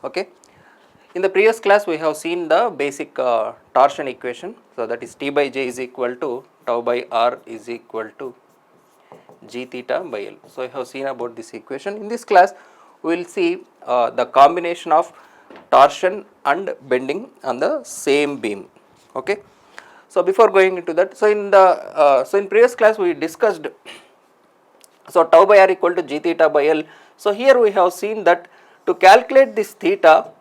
Okay. In the previous class we have seen the basic torsion equation. So that is T by J is equal to tau by R is equal to G theta by L. So I have seen about this equation. In this class we will see the combination of torsion and bending on the same beam. Okay. So before going into that, so in previous class we discussed, so tau by R equal to G theta by L. So here we have seen that to calculate this theta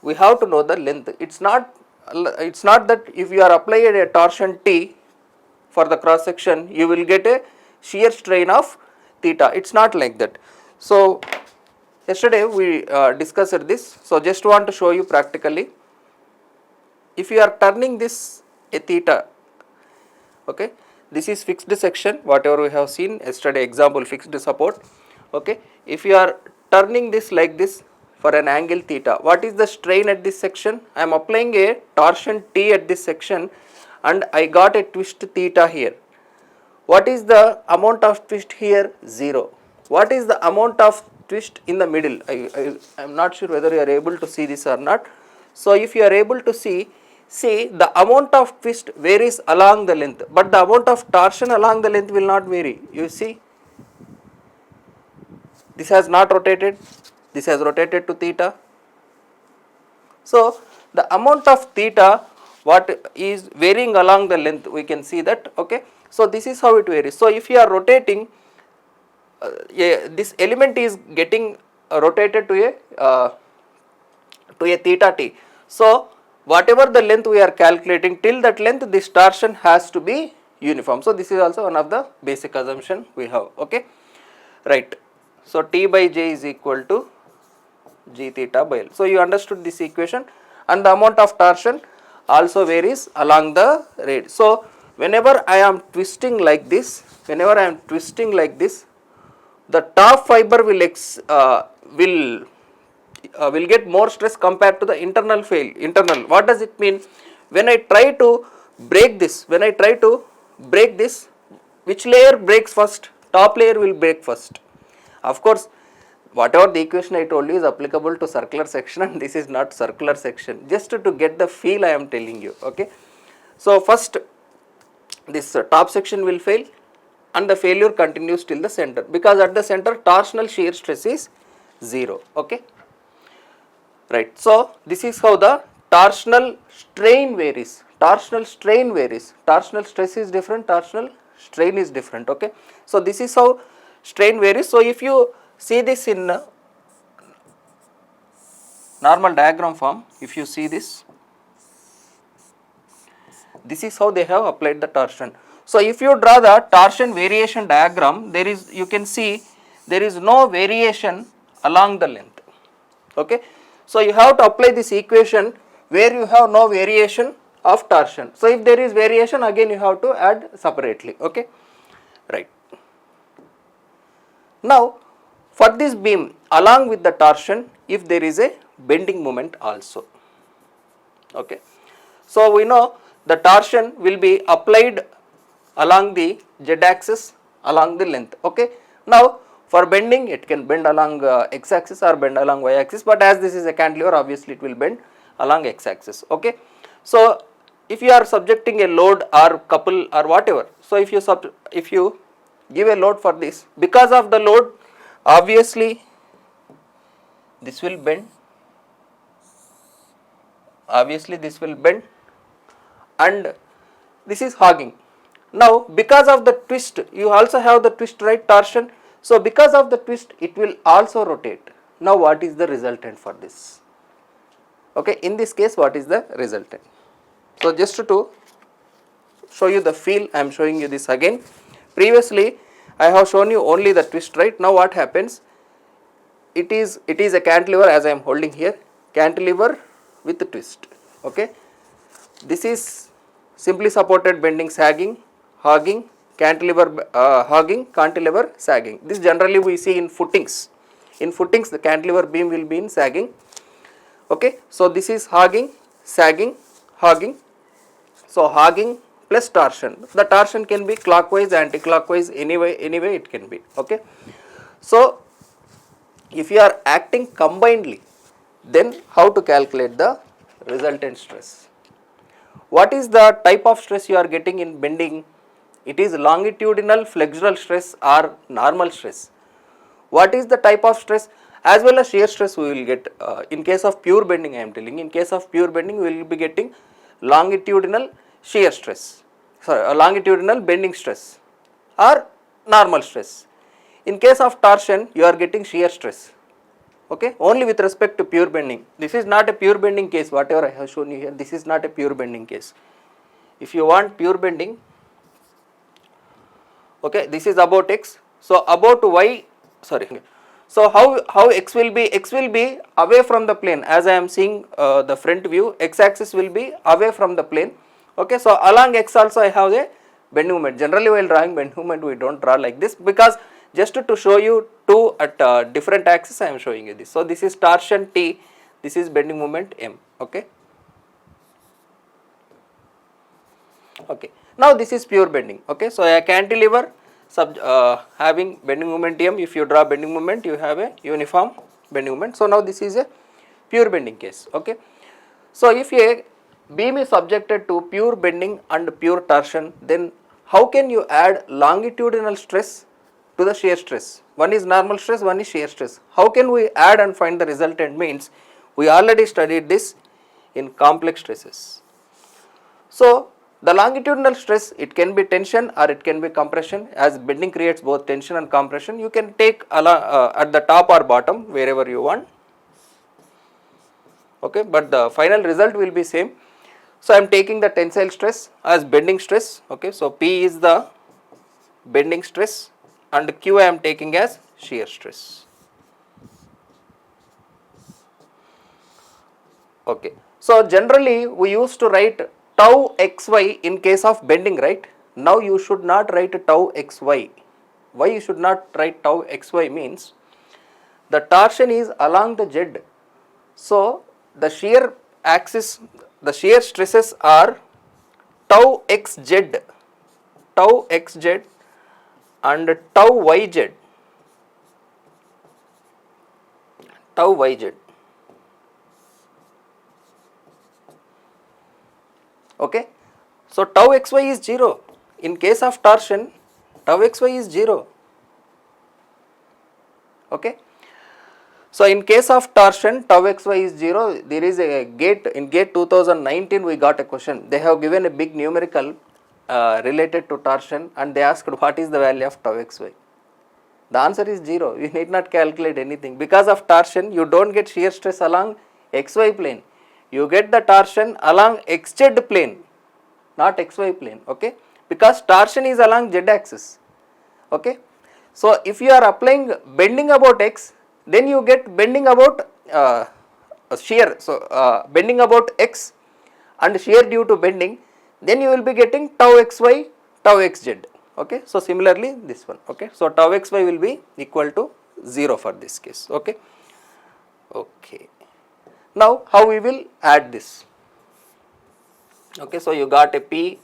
we have to know the length. It's not that if you are applying a torsion T for the cross section you will get a shear strain of theta. It's not like that. So yesterday we discussed this. So just want to show you practically. If you are turning this a theta, okay, this is fixed section, whatever we have seen yesterday example, fixed support. Okay, if you are turning this like this for an angle theta, what is the strain at this section? I am applying a torsion T at this section and I got a twist theta here. What is the amount of twist here? 0. What is the amount of twist in the middle? I am not sure whether you are able to see this or not. So if you are able to see the amount of twist varies along the length, but the amount of torsion along the length will not vary. You see, this has not rotated, this has rotated to theta. So the amount of theta what is varying along the length, we can see that. Okay, so this is how it varies. So if you are rotating, this element is getting rotated to a theta t. So whatever the length we are calculating, till that length this torsion has to be uniform. So this is also one of the basic assumption we have. Okay, right. So T by J is equal to G theta by L. So you understood this equation, and the amount of torsion also varies along the radius. So whenever I am twisting like this, the top fiber will get more stress compared to the internal. What does it mean? When I try to break this, which layer breaks first? Top layer will break first. Of course, whatever the equation I told you is applicable to circular section, and this is not circular section. Just to get the feel I am telling you. Okay. So first this top section will fail, and the failure continues till the center, because at the center torsional shear stress is 0. Okay. Right. So this is how the torsional strain varies. Torsional stress is different, torsional strain is different. Okay. So this is how strain varies. So if you see this in normal diagram form, if you see this is how they have applied the torsion. So if you draw the torsion variation diagram, you can see there is no variation along the length. Okay. So you have to apply this equation where you have no variation of torsion. So if there is variation, again you have to add separately. Okay. Right. Now for this beam, along with the torsion, if there is a bending moment also. Okay. So we know the torsion will be applied along the z axis, along the length. Okay. Now for bending, it can bend along x axis or bend along y axis, but as this is a cantilever, obviously it will bend along x axis. Okay. So if you are subjecting a load or couple or whatever, so if you give a load for this, because of the load, obviously this will bend, and this is hogging. Now because of the twist, you also have the twist, right, torsion. So because of the twist, it will also rotate. Now what is the resultant for this? Okay, in this case what is the resultant? So just to show you the feel, I am showing you this again. Previously I have shown you only the twist, right? Now what happens? It is a cantilever, as I am holding here, cantilever with the twist. Okay, this is simply supported bending, sagging, hogging, cantilever, hogging, cantilever, sagging. This generally we see in footings. In footings, the cantilever beam will be in sagging. Okay, so this is hogging, sagging, hogging. So hogging plus torsion. The torsion can be clockwise, anti-clockwise, anyway it can be. Okay, so if you are acting combinedly, Then how to calculate the resultant stress? What is the type of stress you are getting in bending? It is longitudinal flexural stress or normal stress. What is the type of stress? As well as shear stress we will get. In case of pure bending, I am telling, in case of pure bending we will be getting longitudinal shear stress, sorry, longitudinal bending stress or normal stress. In case of torsion you are getting shear stress, okay, only with respect to pure bending. This is not a pure bending case, whatever I have shown you here, this is not a pure bending case. If you want pure bending, okay, this is about x, so about y, sorry, so how x will be away from the plane. As I am seeing the front view, x axis will be away from the plane, okay. So along x also I have a bending moment. Generally while drawing bending moment we don't draw like this, because just to show you two at different axis I am showing you this. So this is torsion T, this is bending moment M, okay. Okay, now this is pure bending, okay. So a cantilever having bending moment M, if you draw bending moment you have a uniform bending moment. So now this is a pure bending case, okay. So if a beam is subjected to pure bending and pure torsion, then how can you add longitudinal stress to the shear stress? One is normal stress, one is shear stress. How can we add and find the resultant? Means we already studied this in complex stresses. So the longitudinal stress, it can be tension or it can be compression. As bending creates both tension and compression, you can take at the top or bottom wherever you want, okay, but the final result will be same. So I am taking the tensile stress as bending stress, okay. So P is the bending stress and Q I am taking as shear stress, okay. So generally we used to write tau xy in case of bending, right? Now you should not write tau xy. Why you should not write tau xy? Means the torsion is along the z. So the shear axis, the shear stresses are tau xz and tau yz, okay. So tau xy is 0. In case of torsion, tau xy is 0, okay. So in case of torsion, tau xy is 0. There is a GATE, in GATE 2019 we got a question. They have given a big numerical related to torsion and they asked what is the value of tau xy. The answer is 0. You need not calculate anything. Because of torsion you don't get shear stress along xy plane. You get the torsion along xz plane, not xy plane, okay. Because torsion is along z axis, okay. So if you are applying bending about x, then you get bending about shear, so bending about x and shear due to bending, then you will be getting tau xy, tau xz, okay. So similarly this one, okay. So tau xy will be equal to 0 for this case, okay. Okay. Now how we will add this? Okay, so you got a P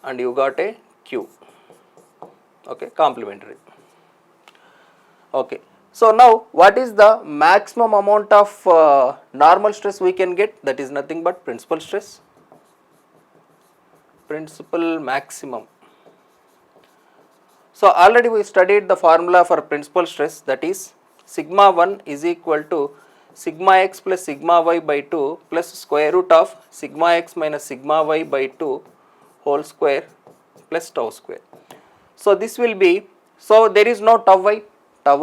and you got a Q, okay, complementary. Okay, so now what is the maximum amount of normal stress we can get? That is nothing but principal stress, principal maximum. So already we studied the formula for principal stress, that is sigma 1 is equal to sigma x plus sigma y by 2 plus square root of sigma x minus sigma y by 2 whole square plus tau square. So this will be, so there is no tau y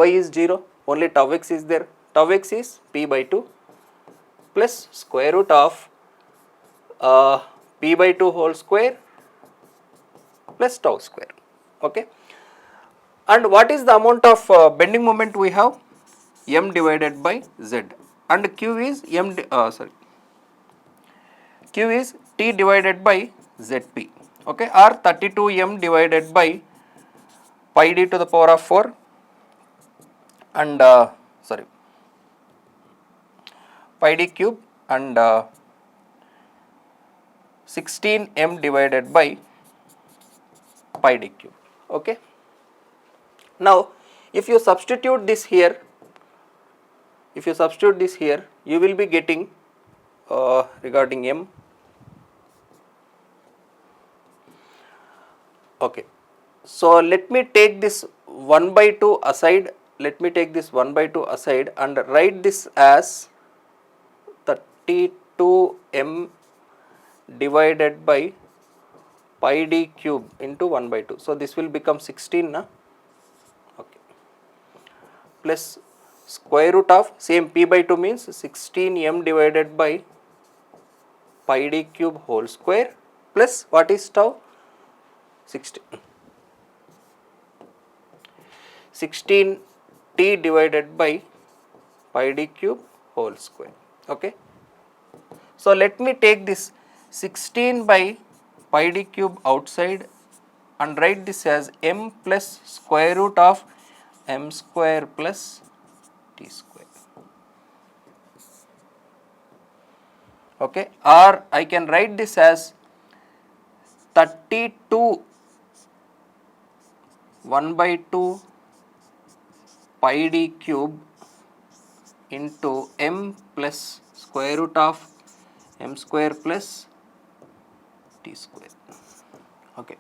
is 0, only tau x is there. Tau x is p by 2 plus square root of p by 2 whole square plus tau square, okay. And what is the amount of bending moment we have? M divided by Z, and Q is Q is T divided by Zp, okay, or 32M divided by pi d to the power of 4 and pi d cube and 16M divided by pi d cube, okay. Now if you substitute this here, if you substitute this here, you will be getting regarding M. Okay. So let me take this 1 by 2 aside, let me take this 1 by 2 aside and write this as 32 M divided by pi d cube into 1 by 2. So this will become 16 na? Okay. Plus square root of same p by 2 means 16 M divided by pi d cube whole square plus what is tau? 16 t divided by pi d cube whole square. Okay. So let me take this 16 by pi d cube outside and write this as m plus square root of m square plus t square. Okay, or I can write this as 32 1 by 2 pi d cube into m plus square root of m square plus t square. Okay.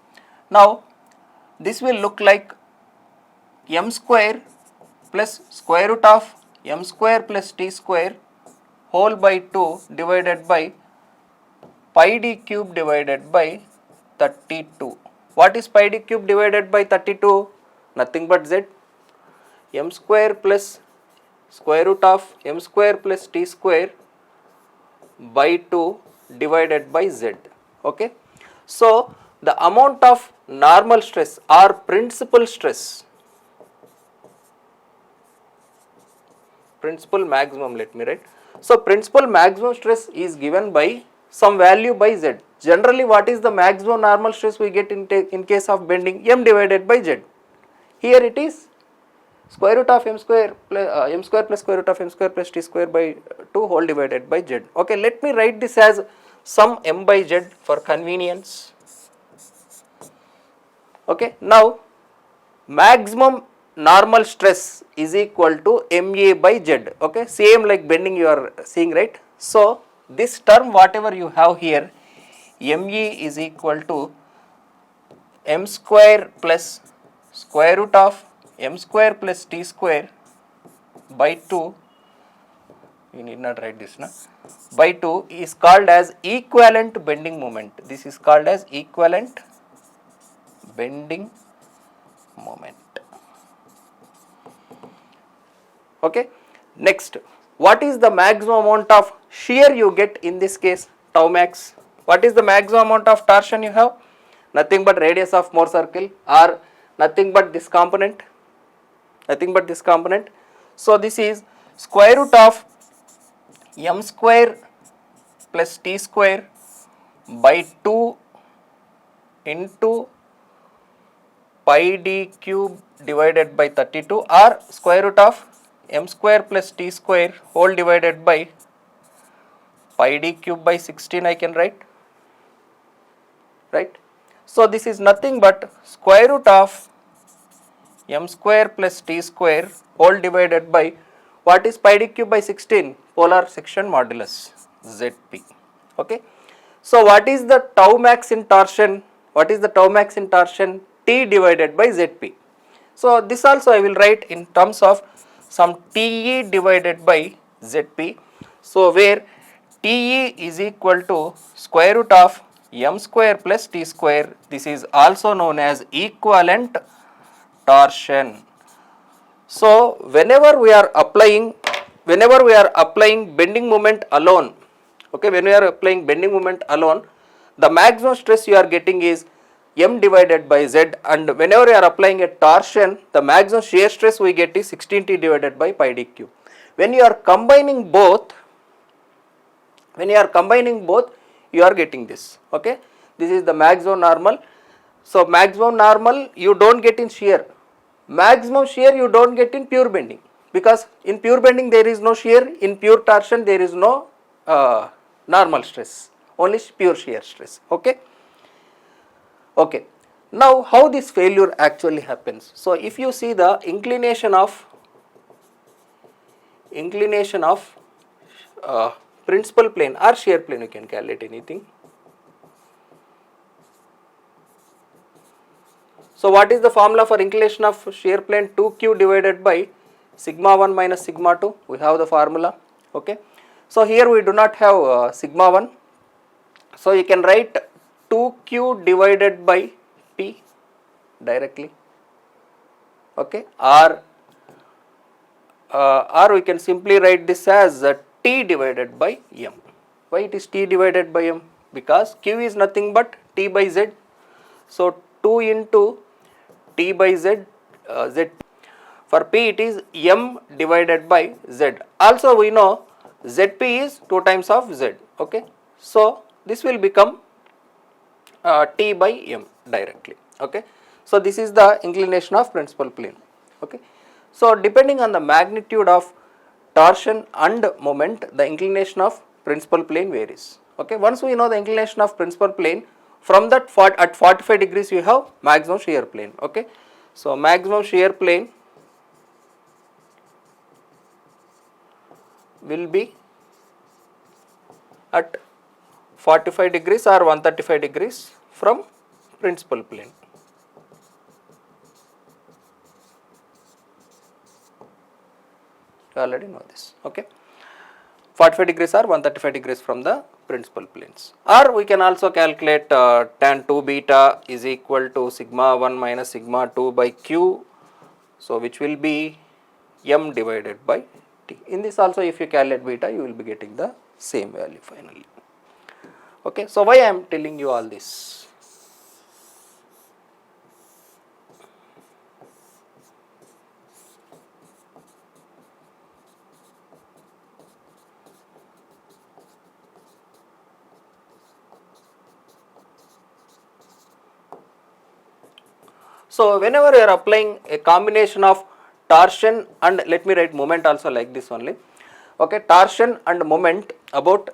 Now this will look like m square plus square root of m square plus t square whole by 2 divided by pi d cube divided by 32. What is pi d cube divided by 32? Nothing but z. M square plus square root of m square plus t square by 2 divided by z. Okay. So the amount of normal stress or principal stress, principal maximum, let me write. So principal maximum stress is given by some value by z. Generally what is the maximum normal stress we get in case of bending? M divided by z. Here it is square root of m square plus square root of m square plus t square by 2 whole divided by z. Okay, let me write this as some m by z for convenience. Okay, now maximum normal stress is equal to MA by Z. Okay, same like bending you are seeing, right? So this term whatever you have here, ME is equal to m square plus square root of m square plus t square by 2, you need not write this, na, by 2 is called as equivalent bending moment. This is called as equivalent bending moment. Okay. Next, what is the maximum amount of shear you get in this case? Tau max. What is the maximum amount of torsion you have? Nothing but radius of Mohr circle or nothing but this component. Nothing but this component. So this is square root of m square plus t square by 2 into pi d cube divided by 32 or square root of m square plus t square whole divided by pi d cube by 16 I can write, right. So this is nothing but square root of m square plus t square whole divided by what is pi d cube by 16? Polar section modulus Zp. Okay. So what is the tau max in torsion? What is the tau max in torsion? T divided by Zp. So this also I will write in terms of some Te divided by Zp. So where Te is equal to square root of m square plus t square. This is also known as equivalent torsion. So whenever we are applying bending moment alone, okay, when we are applying bending moment alone, the maximum stress you are getting is m divided by z, and whenever you are applying a torsion, the maximum shear stress we get is 16t divided by pi d cube. When you are combining both, you are getting this. Okay, this is the maximum normal. So maximum normal you don't get in shear, maximum shear you don't get in pure bending, because in pure bending there is no shear, in pure torsion there is no normal stress, only pure shear stress. Okay. Okay. Now how this failure actually happens? So if you see the inclination of inclination of principal plane or shear plane, you can calculate anything. So what is the formula for inclination of shear plane? 2q divided by sigma 1 minus sigma 2, we have the formula. Okay. So here we do not have sigma 1, so you can write 2q divided by p directly. Okay. Or we can simply write this as t divided by m. Why it is t divided by m? Because q is nothing but t by z. So 2 into t by z, z. For p it is m divided by z. Also we know zp is 2 times of z. Okay. So this will become t by m directly. Okay. So this is the inclination of principal plane. Okay. So depending on the magnitude of torsion and moment, the inclination of principal plane varies. Okay. Once we know the inclination of principal plane, from that at 45 degrees you have maximum shear plane. Okay. So maximum shear plane will be at 45 degrees or 135 degrees from principal plane. You already know this. Okay. 45 degrees or 135 degrees from the principal planes. Or we can also calculate tan 2 beta is equal to sigma 1 minus sigma 2 by q, so which will be m divided by t. In this also if you calculate beta, you will be getting the same value finally. Okay. So why I am telling you all this? So whenever you are applying a combination of torsion and, let me write moment also like this only. Okay, torsion and moment about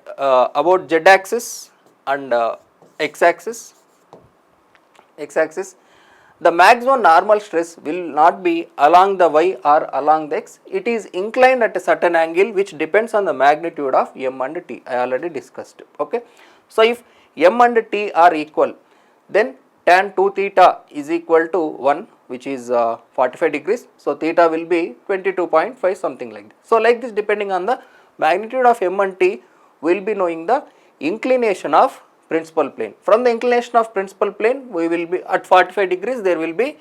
z axis and x axis. The maximum normal stress will not be along the y or along the x. It is inclined at a certain angle which depends on the magnitude of m and t. I already discussed. Okay. So if m and t are equal, then tan 2 theta is equal to 1, which is 45 degrees. So theta will be 22.5, something like that. So like this, depending on the magnitude of m and t, we will be knowing the inclination of principal plane. From the inclination of principal plane, we will be at 45 degrees, there will be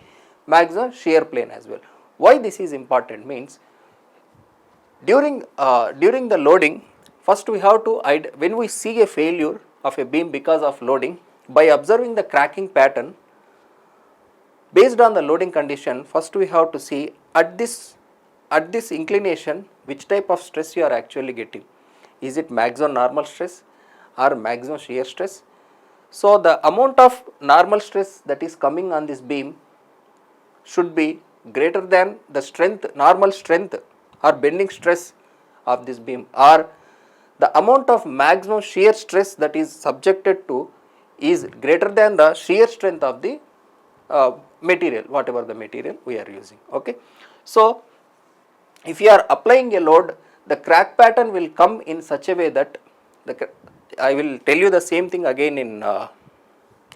maximum shear plane as well. Why this is important means, during the loading, first we have to, when we see a failure of a beam because of loading, by observing the cracking pattern, based on the loading condition, first we have to see at this inclination which type of stress you are actually getting. Is it maximum normal stress or maximum shear stress? So the amount of normal stress that is coming on this beam should be greater than the strength, normal strength or bending stress of this beam, or the amount of maximum shear stress that is subjected to is greater than the shear strength of the material, whatever the material we are using. Okay. So if you are applying a load, the crack pattern will come in such a way that I will tell you the same thing again in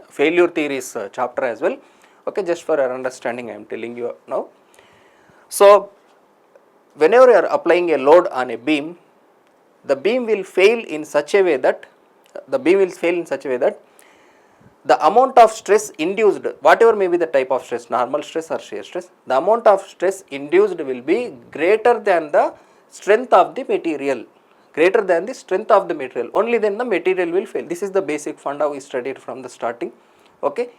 failure theories chapter as well. Okay, just for your understanding I am telling you now. So whenever you are applying a load on a beam, the beam will fail in such a way that the amount of stress induced, whatever may be the type of stress, normal stress or shear stress, the amount of stress induced will be greater than the strength of the material, only then the material will fail. This is the basic funda we studied from the starting. Okay.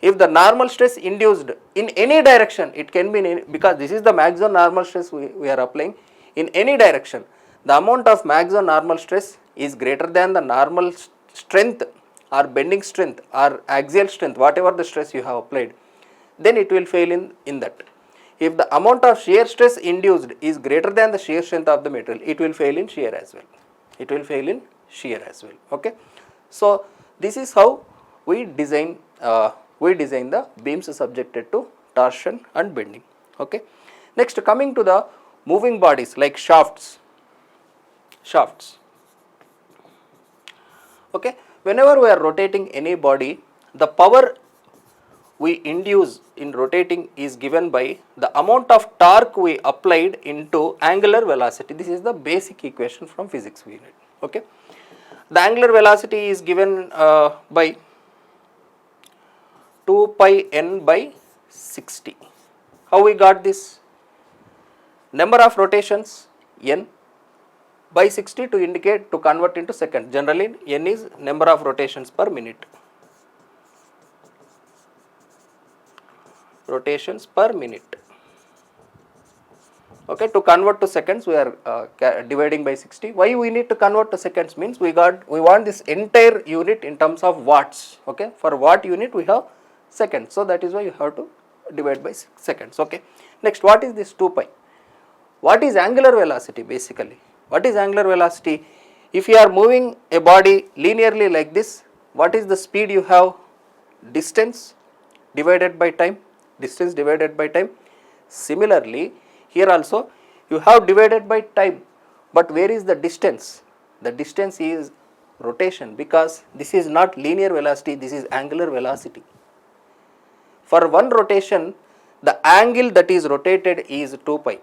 If the normal stress induced in any direction, it can be in any, because this is the maximum normal stress we are applying in any direction, the amount of maximum normal stress is greater than the normal strength or bending strength or axial strength, whatever the stress you have applied, then it will fail in that. If the amount of shear stress induced is greater than the shear strength of the material, it will fail in shear as well. Okay. So this is how we design the beams subjected to torsion and bending. Okay. Next, coming to the moving bodies like shafts. shafts. Okay, whenever we are rotating any body, the power we induce in rotating is given by the amount of torque we applied into angular velocity. This is the basic equation from physics unit. Okay, the angular velocity is given by 2 pi n by 60. How we got this? Number of rotations n by 60 to indicate, to convert into second. Generally n is number of rotations per minute. Rotations per minute. Okay, to convert to seconds we are dividing by 60. Why we need to convert to seconds means we want this entire unit in terms of watts. Okay, for watt unit we have seconds, so that is why you have to divide by seconds. Okay, next, what is this 2 pi? What is angular velocity basically? What is angular velocity? If you are moving a body linearly like this, what is the speed you have? Distance divided by time. Distance divided by time. Similarly, here also you have divided by time, but where is the distance? The distance is rotation, because this is not linear velocity, this is angular velocity. For one rotation, the angle that is rotated is 2 pi.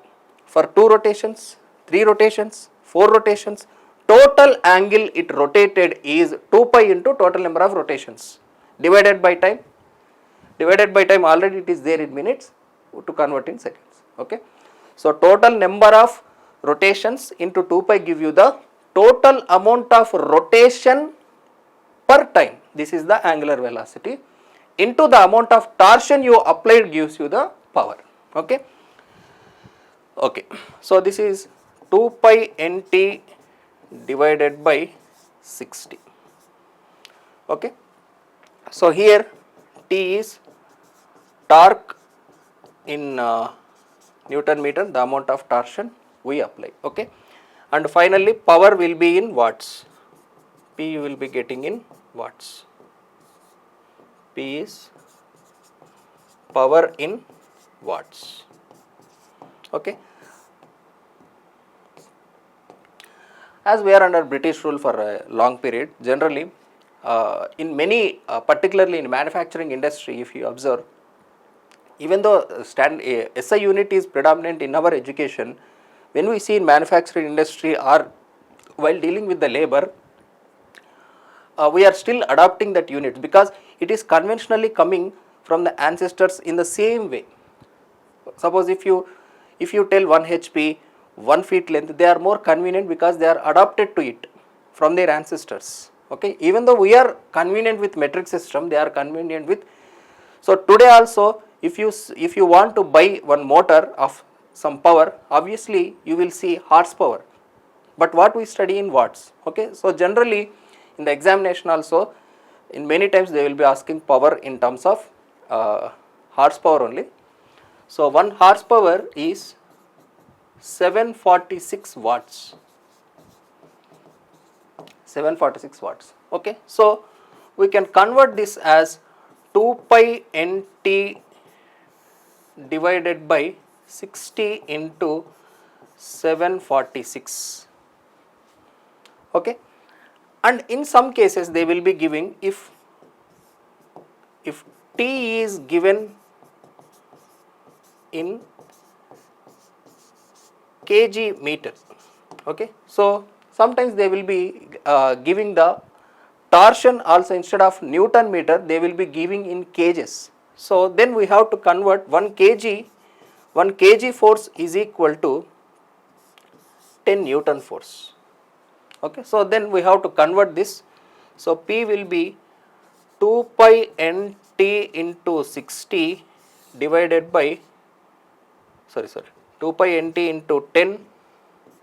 For 2 rotations, 3 rotations, 4 rotations, total angle it rotated is 2 pi into total number of rotations divided by time. Divided by time, already it is there in minutes, to convert in seconds. Okay, so total number of rotations into 2 pi give you the total amount of rotation per time. This is the angular velocity, into the amount of torsion you applied gives you the power. Okay, okay, so this is 2 pi nt divided by 60. Okay, so here T is torque in Newton meter, the amount of torsion we apply. Okay, and finally power will be in watts. P you will be getting in watts. P is power in watts. Okay, as we are under British rule for a long period, generally in many particularly in manufacturing industry, if you observe, even though SI unit is predominant in our education, when we see in manufacturing industry or while dealing with the labor, we are still adopting that unit, because it is conventionally coming from the ancestors in the same way. Suppose if you tell 1 HP, 1 feet length, they are more convenient because they are adapted to it from their ancestors. Okay, even though we are convenient with metric system, they are convenient with. So today also, if you want to buy one motor of some power, obviously you will see horsepower, but what we study in watts. Okay, so generally in the examination also, in many times they will be asking power in terms of horsepower only. So 1 horsepower is 746 watts. 746 watts. Okay, so we can convert this as 2 pi nt divided by 60 into 746. Okay, and in some cases they will be giving, if T is given in kg meter. Okay, so sometimes they will be giving the torsion also, instead of Newton meter they will be giving in kgs. So then we have to convert 1 kg force is equal to 10 Newton force. Okay, so then we have to convert this. So P will be 2 pi nt into 60 divided by 2 pi nt into 10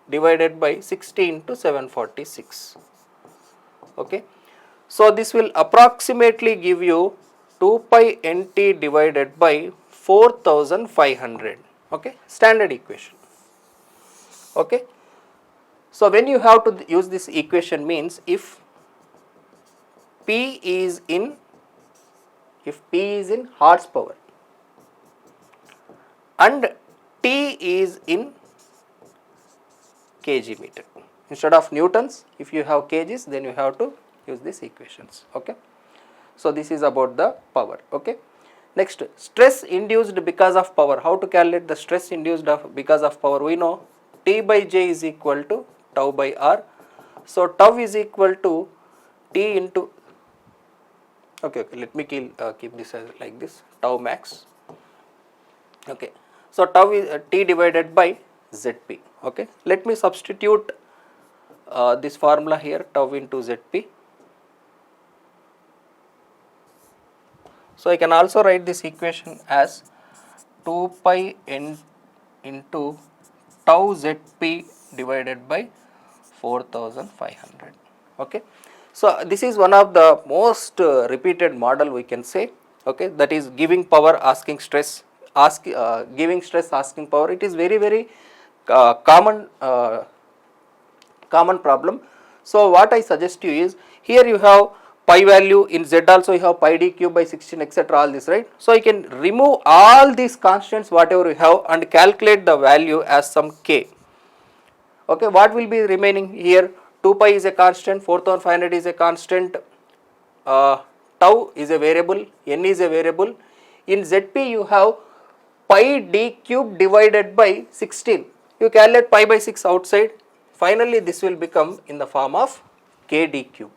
divided by 60 into 746. Okay, so this will approximately give you 2 pi nt divided by 4500. Okay, standard equation. Okay, so when you have to use this equation means, if P is in horsepower and T is in kg meter. Instead of newtons, if you have kgs, then you have to use these equations. Okay. So this is about the power. Okay. Next, stress induced because of power. How to calculate the stress induced because of power? We know T by J is equal to tau by R. So tau is equal to T into, okay, let me keep this as like this, tau max. Okay. So tau is T divided by Zp. Okay. Let me substitute this formula here, tau into Zp. So I can also write this equation as 2 pi n into tau Zp divided by 4500. Okay. So this is one of the most repeated model we can say. Okay, that is giving power, asking stress, giving stress, asking power. It is very common problem. So what I suggest you is, here you have pi value, in z also you have pi d cube by 16 etc. all this, right. So I can remove all these constants whatever you have and calculate the value as some k. Okay, what will be remaining here? 2 pi is a constant, 4500 is a constant, tau is a variable, n is a variable. In Zp you have pi d cube divided by 16. You calculate pi by 6 outside. Finally, this will become in the form of k d cube.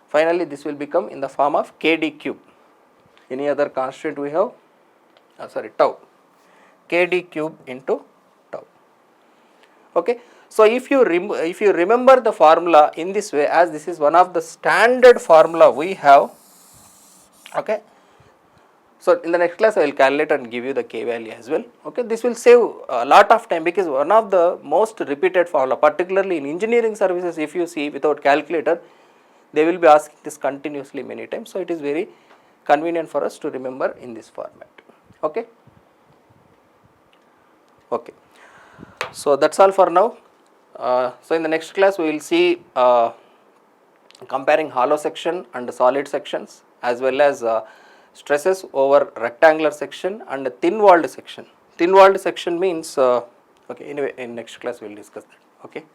Finally, this will become in the form of k d cube. Any other constant we have? Tau. K d cube into tau. Okay. So if you remember the formula in this way, as this is one of the standard formula we have. Okay. So in the next class I will calculate and give you the k value as well. Okay, this will save a lot of time, because one of the most repeated formula, particularly in engineering services, if you see without calculator, they will be asking this continuously many times. So it is very convenient for us to remember in this format. Okay. Okay. So that's all for now. So in the next class we will see comparing hollow section and solid sections, as well as stresses over rectangular section and thin walled section. Thin walled section means okay, anyway in next class we will discuss that. Okay.